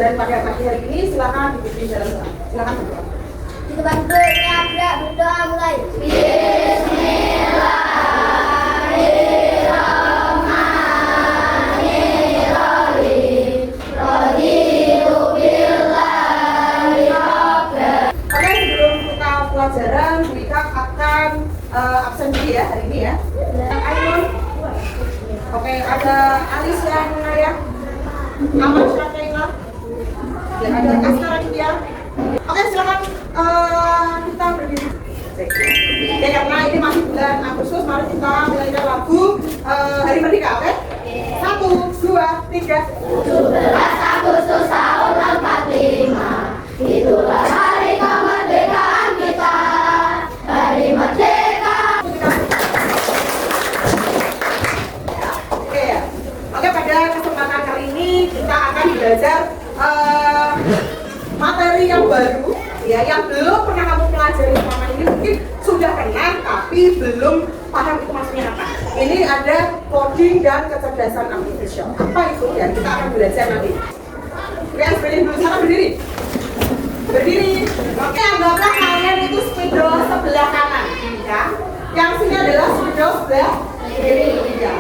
pembelajaran pada pagi hari ini. Silakan dipimpin dalam doa. Silakan berdoa. Dibantunya berdoa mulai. Oke, sebelum kita pelajaran, Bu Ika akan absen dulu ya hari ini ya. Ainun. Oke, ada Alicia Naya, Aman Syakina, ya, ada Askara India. Oke, silakan kita berdiri. Ya, karena ini masih bulan Agustus, mari kita menyanyikan lagu Hari Merdeka, oke? 1, 2, 3. 17 Agustus tahun 45, itulah hari kemerdekaan kita, hari merdeka. Oke ya. Oke, pada kesempatan kali ini kita akan belajar materi yang baru ya, yang belum pernah kamu pelajari selama ini. Mungkin sudah kenal tapi belum paham itu maksudnya apa. Ini ada coding dan kecerdasan artificial. Apa itu ya? Kita akan belajar nanti. Oke, berdiri dulu, sana berdiri. Berdiri. Oke, anggaplah kalian itu spidol sebelah kanan ya. Yang sini adalah spidol sebelah kiri ya.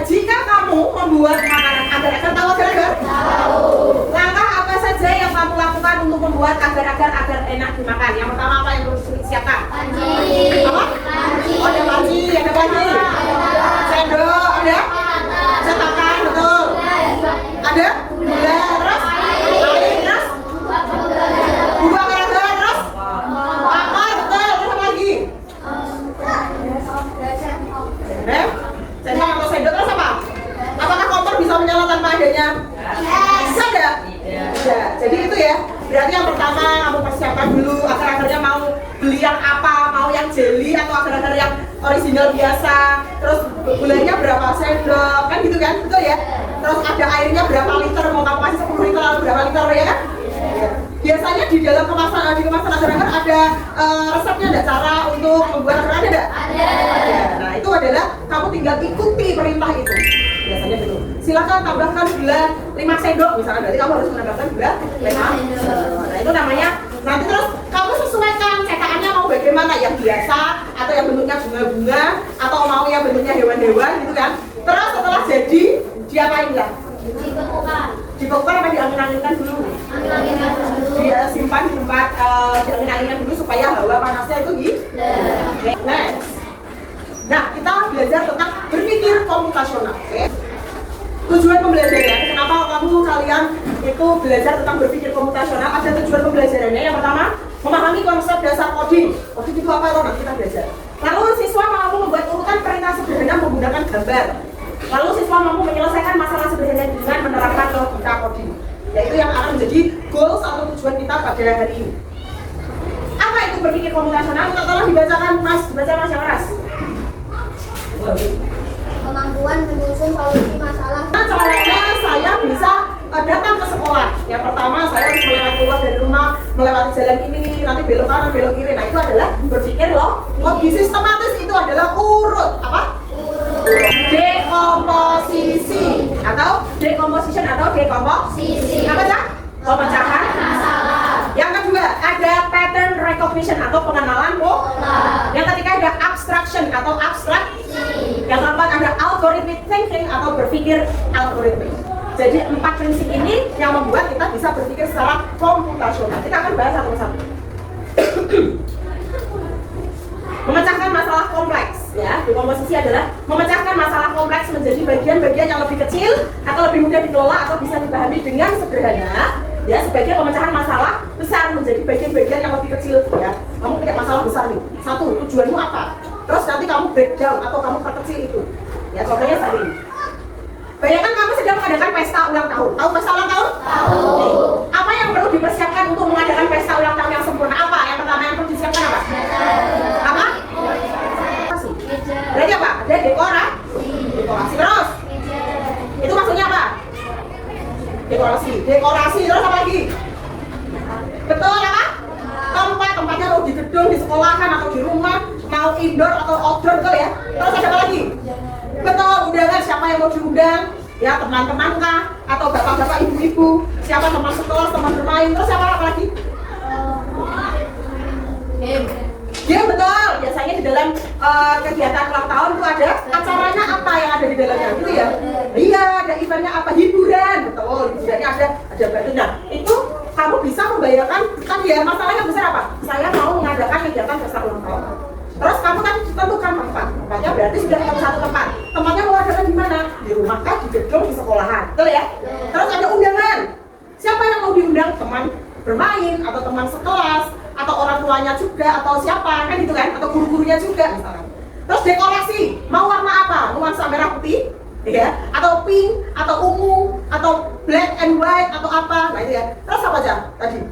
Jika kamu membuat makanan agar-agar, tahu agar-agar? Tahu. Langkah apa saja yang kamu lakukan untuk membuat agar-agar enak dimakan? Yang pertama apa yang harus disiapkan? Panci. Apa? Panci. Oh, ada panci, ada panci. Sendok, ada? Cetakan, betul. Ada? Gula, terus? Air, terus? Bubuk agar-agar, terus? Bakar, betul. Terus apa lagi? Sendok atau sendok, terus apa? Apakah kompor bisa menyala tanpa adanya? Bisa enggak? Bisa. Jadi itu ya. Berarti yang pertama kamu persiapkan dulu agar-agarnya mau beli yang apa, mau yang jelly atau agar-agar yang original biasa. Terus gulanya berapa sendok, kan gitu kan? Betul ya? Terus ada airnya berapa liter, mau kamu kasih 10 liter atau berapa liter ya kan? Biasanya di dalam kemasan agar-agar ada resepnya, ada cara untuk membuat agar-agar, ada enggak? Ada. Nah, itu adalah kamu tinggal ikuti perintah itu. Biasanya gitu. Silakan tambahkan gula 5 sendok misalnya, berarti kamu harus menambahkan gula 5 sendok. Nah, itu namanya nanti terus kamu sesuaikan cetakannya mau bagaimana, yang biasa atau yang bentuknya bunga-bunga atau mau yang bentuknya hewan-hewan gitu kan. Terus setelah jadi diapain lah? Dibekukan. Dibekukan apa diangin-anginkan dulu? Angin-anginkan dulu. Dia simpan di tempat diangin-anginkan dulu supaya hawa panasnya itu next. Nah, kita belajar tentang berpikir komputasional. Okay? Tujuan pembelajarannya, kenapa kalian itu belajar tentang berpikir komputasional? Ada tujuan pembelajarannya. Yang pertama, memahami konsep dasar coding. Coding itu apa? Nanti kita belajar. Lalu siswa mampu membuat urutan perintah sederhana menggunakan gambar. Lalu siswa mampu menyelesaikan masalah sederhana dengan menerapkan logika coding. Yaitu yang akan menjadi goals atau tujuan kita pada hari ini. Apa itu berpikir komputasional? Tolong dibacakan, Mas. Baca Mas yang keras. Kemampuan menyusun solusi masalah. Nah, caranya saya bisa datang ke sekolah. Yang pertama saya harus melewati keluar dari rumah, melewati jalan ini, nanti belok kanan, belok kiri. Nah, itu adalah berpikir logis sistematis, itu adalah urut apa? Dekomposisi atau decomposition atau dekomposisi. Apa cak? Pemecahan masalah. Yang kedua ada pattern recognition atau pengenalan pola. Yang ketiga ada abstraction atau abstraksi. Yang keempat ada algorithmic thinking atau berpikir algoritmik. Jadi 4 prinsip ini yang membuat kita bisa berpikir secara komputasional. Kita akan bahas satu persatu. Memecahkan masalah kompleks ya. Dekomposisi adalah memecahkan masalah kompleks menjadi bagian-bagian yang lebih kecil atau lebih mudah dikelola atau bisa dipahami dengan sederhana. Ya, sebagai pemecahan masalah besar menjadi bagian-bagian yang lebih kecil ya. Kamu punya masalah besar nih. Satu, tujuanmu apa? Terus nanti kamu breakdown atau kamu perkecil itu. Ya, contohnya seperti ini. Bayangkan kamu sedang mengadakan pesta ulang tahun. Tahu pesta ulang tahun? Tahu. Apa yang perlu dipersiapkan untuk mengadakan pesta ulang tahun yang sempurna? Apa? Yang pertama yang perlu disiapkan apa? Apa? Berarti apa? gedung, di sekolahan atau di rumah, mau indoor atau outdoor, betul ya? Terus ada apa lagi? Betul, undangan, siapa yang mau diundang? Ya, teman-teman kah? Atau bapak-bapak, ibu-ibu? Siapa teman sekolah, teman bermain? Terus siapa apa lagi? Game, betul. Biasanya di dalam kegiatan ulang tahun itu ada acaranya apa yang ada di dalamnya, gitu ya? Iya, ada eventnya apa? Hiburan, betul. Hiburannya ada batu. Nah, itu kamu bisa membayangkan kan ya, masalahnya besar apa? Saya mau mengadakan kegiatan pesta ulang tahun. Terus kamu kan tentukan tempat. Tempatnya berarti sudah ketemu satu tempat. Tempatnya mau adakan di mana? Di rumah kah, di gedung, di sekolahan, betul ya? Terus ada undangan. Siapa yang mau diundang? Teman bermain atau teman sekelas atau orang tuanya juga atau siapa kan gitu kan? Atau guru-gurunya juga misalkan. Terus dekorasi, mau warna apa? Nuansa merah putih, ya? Atau pink, atau ungu, atau black and white atau apa? Nah itu ya. Terus apa aja tadi?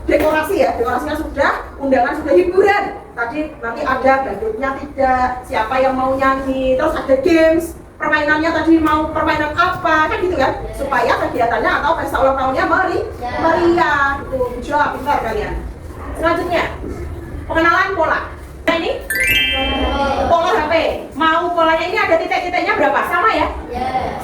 Dekorasi ya, dekorasinya sudah, undangan sudah, hiburan. Tadi nanti ada bandutnya tidak, siapa yang mau nyanyi, terus ada games, permainannya tadi mau permainan apa, kan gitu kan? Supaya kegiatannya atau pesta ulang tahunnya meriah. Gitu, jawab pintar kalian. Selanjutnya, pengenalan pola. Nah ini pola HP. Mau polanya ini ada titik-titiknya berapa? Sama ya?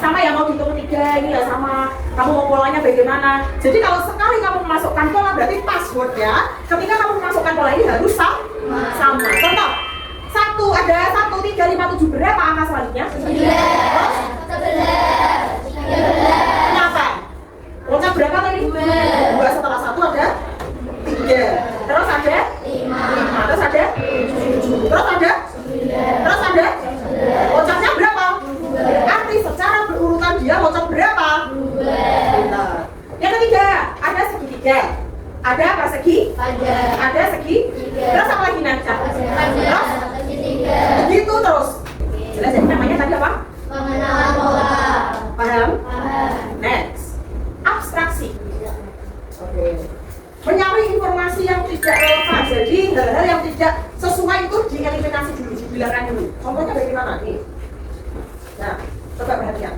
Sama ya, mau dihitung 3 ini ya sama. Kamu mau polanya bagaimana? Jadi kalau sekali kamu memasukkan pola berarti passwordnya ketika kamu memasukkan pola ini harus sama. Contoh, 1 ada 1, 3, 5, 7 berapa angka selanjutnya? 11. Kenapa? Loncat berapa tadi? 2 setelah 1 ada 3. Terus ada 5. Terus ada 7. Terus ada 9. Terus ada loncatnya berapa? Berarti secara berurutan dia loncat berapa? 2. Yang ketiga, ada segitiga. Ada persegi? Ada segi? Terus apa lagi nanti? Terus? Begitu terus. Jelas, jadi namanya tadi apa? Pengenalan pola. Paham? Paham. Next, abstraksi. Oke. Mencari informasi yang tidak relevan, jadi hal-hal yang tidak sesuai itu dieliminasi dulu, dibilangkan dulu. Contohnya bagaimana nih? Nah, coba perhatikan.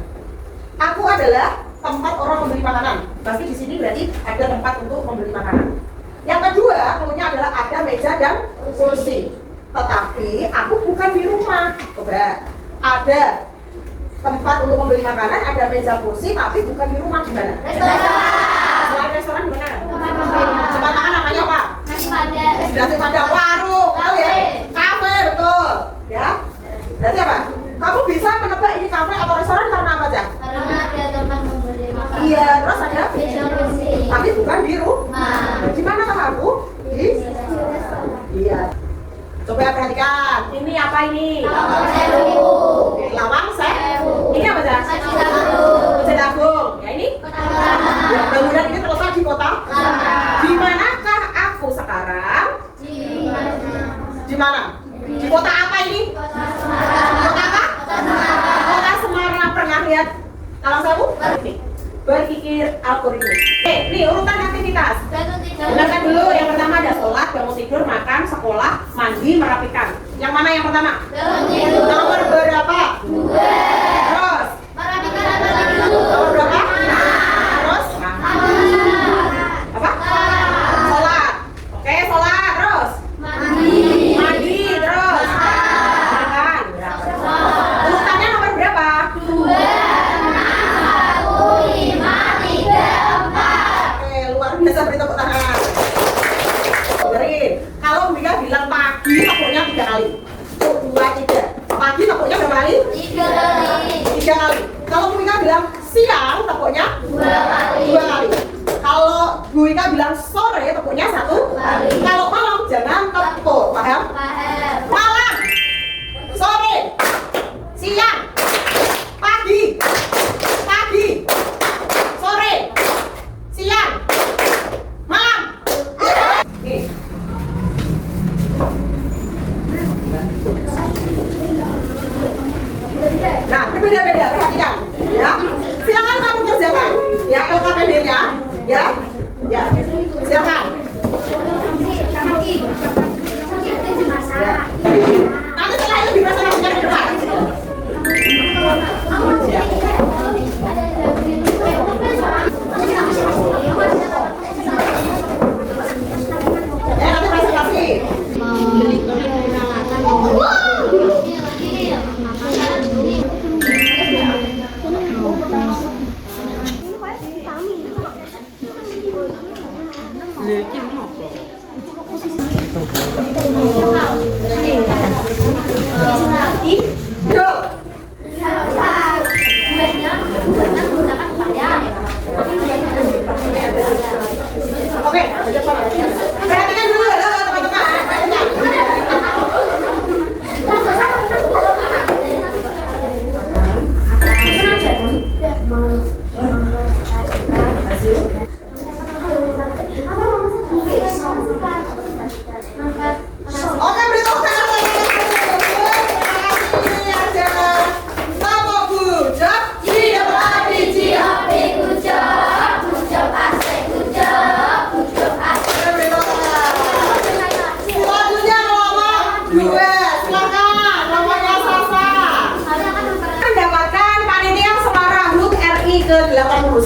Aku adalah tempat orang membeli makanan. Pasti di sini berarti ada tempat untuk membeli makanan. Yang kedua, kemudian adalah ada meja dan kursi. Tetapi aku bukan di rumah. Coba, ada tempat untuk membeli makanan, ada meja kursi, tapi bukan di rumah. Di mana? Selain restoran di mana? Tempat makan namanya apa? Nasi Padang, warung, tahu ya? Kafe, betul. Ya. Berarti apa? Kamu bisa menebak ini kafe atau restoran karena apa aja? Karena ada tempat membeli makanan. Iya, terus ada? Meja kursi. Tapi bukan di rumah. Di mana aku? Iya. Coba perhatikan. Ini apa ini? Lawang sewu. Lawang sewu. Ini apa aja? Masjid Agung. Masjid Agung. Ya ini? Ya, bangunan ini terletak di kota. Di manakah aku sekarang? Di mana? Di kota apa ini? Kota apa? Kota Semarang. Pernah lihat Lawang Sewu? Berpikir algoritma. Oke, nih urutan aktivitas. Dengarkan dulu. Yang pertama ada sholat, bangun tidur, makan, sekolah, mandi, merapikan. Yang mana yang pertama? Nomor berapa? 2. Terus? Nomor berapa? Terus? Apa? Sholat. Oke, sholat. Terus? Mandi. Terus? Makan. Urutannya nomor berapa? 2. Oke, luar biasa, beri tepuk tangan. Dengerin, kalau Mika bilang pagi, tepuknya 3 kali. 2, 3. Pagi tepuknya berapa kali? 3 kali. Kalau Mika bilang siang, tepuknya 2 kali. Kalau Mika bilang sore, tepuknya 1 kali. Kalau malam, jangan tepuk. Paham? Malam, sore, siang, pagi, sore, siang, malam. Nih. Nah, berbeda-beda, perhatikan. Ya, silakan kamu kerjakan. Ya, LKPD-nya. Ya, silakan.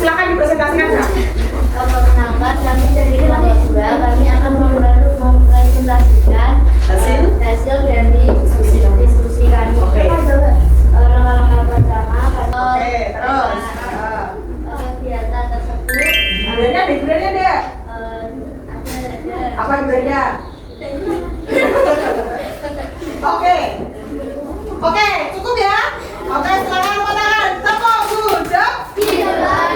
Silakan dipresentasikan, Kak. Perkenalkan, kami dari Madura. Kami akan mempresentasikan hasil dari diskusi kami. Oke. Langkah pertama, Oke, terus. kegiatan tersebut Bedanya deh, bedanya deh. Apa yang beda? Oke. Oke, cukup ya? Oke, silakan angkat tangan. Tepuk budak.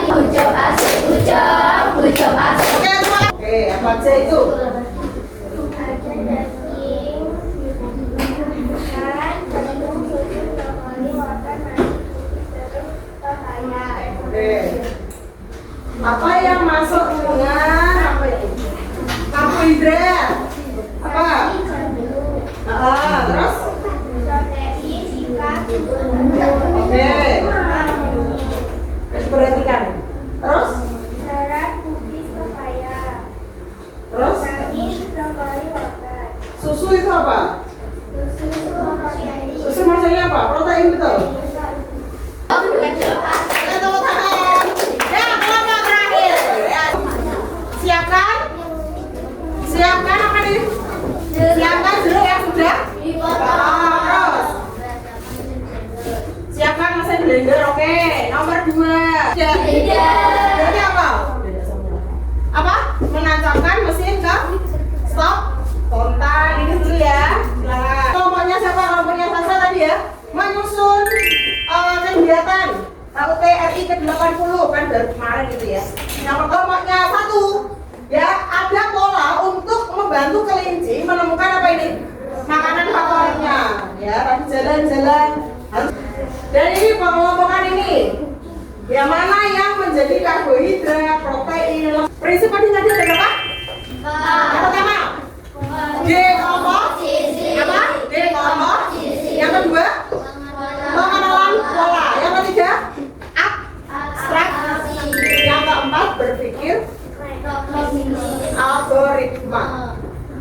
Ucap asik, ucap asik. Oke, terima kasih. Oke, apa aja itu? Oke. Apa yang masuk dengan apa itu? Karbohidrat. Apa? Terus? Oke. Perhatikan. Terus? Terus? Susu itu apa? Susu maksudnya apa? Protein betul? Oke, tepuk tangan. Ya, kelompok terakhir. Ya. Siapkan? Siapkan apa nih? Siapkan jeruk yang sudah? Terus? Siapkan mesin blender, oke. Nomor 2. Berarti apa? Apa? Menancapkan mesin ke stop kontak. Ini dulu ya. Silakan. Kelompoknya siapa? Kelompoknya Sasa tadi ya. Menyusun kegiatan HUT RI ke-80 kan baru kemarin gitu ya. Yang kelompoknya 1 ya, ada pola untuk membantu kelinci menemukan apa ini? Makanan favoritnya. Ya, tadi jalan-jalan harus. Dan ini pengelompokan ini. Yang mana yang menjadi karbohidrat, protein. Prinsip tadi ada berapa? Yang pertama, D kelompok. Apa? D kelompok. Yang kedua, pengenalan pola. Yang ketiga, abstraksi. Yang keempat, berpikir algoritma.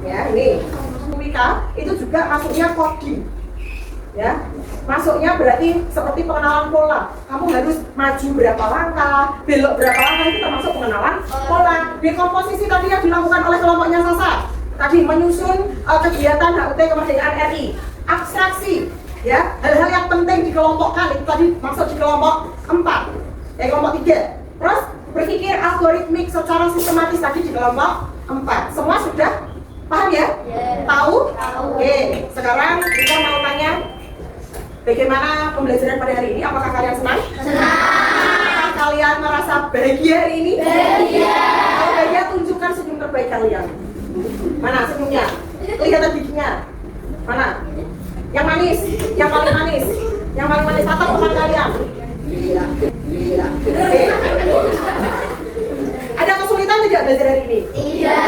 Ya, ini Wika itu juga masuknya coding. Ya, masuknya berarti seperti pengenalan pola. Kamu harus maju berapa langkah, belok berapa langkah, itu termasuk pengenalan pola. Dekomposisi tadi yang dilakukan oleh kelompoknya Sasa. Tadi menyusun kegiatan HUT kemerdekaan RI. Abstraksi, ya, hal-hal yang penting dikelompokkan itu tadi masuk di kelompok 4, kelompok 3. Terus berpikir algoritmik secara sistematis tadi di kelompok 4. Semua sudah paham ya? Tahu? Oke, sekarang kita mau tanya, bagaimana pembelajaran pada hari ini? Apakah kalian senang? Apakah kalian merasa bahagia hari ini? Bahagia. Kalau bahagia, tunjukkan senyum terbaik kalian. Mana senyumnya? Kelihatan giginya. Mana? Yang manis, yang paling manis, yang paling manis. Tatap teman kalian. Iya. Oke. Ada kesulitan tidak belajar hari ini? Iya.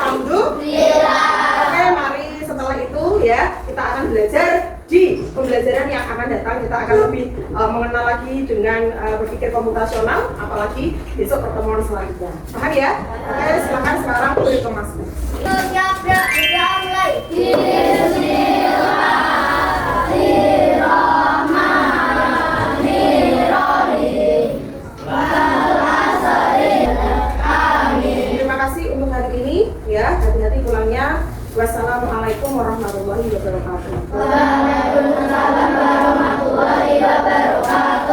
Alhamdulillah. Oke, mari setelah itu ya kita akan belajar di pembelajaran yang akan datang. Kita akan lebih mengenal lagi dengan berpikir komputasional, apalagi besok pertemuan selanjutnya. Paham ya? Oke, silakan sekarang beri ke Mas. Terima kasih untuk hari ini ya. Hati-hati pulangnya. Wassalamualaikum warahmatullahi wabarakatuh. Waalaikumsalam warahmatullahi wabarakatuh.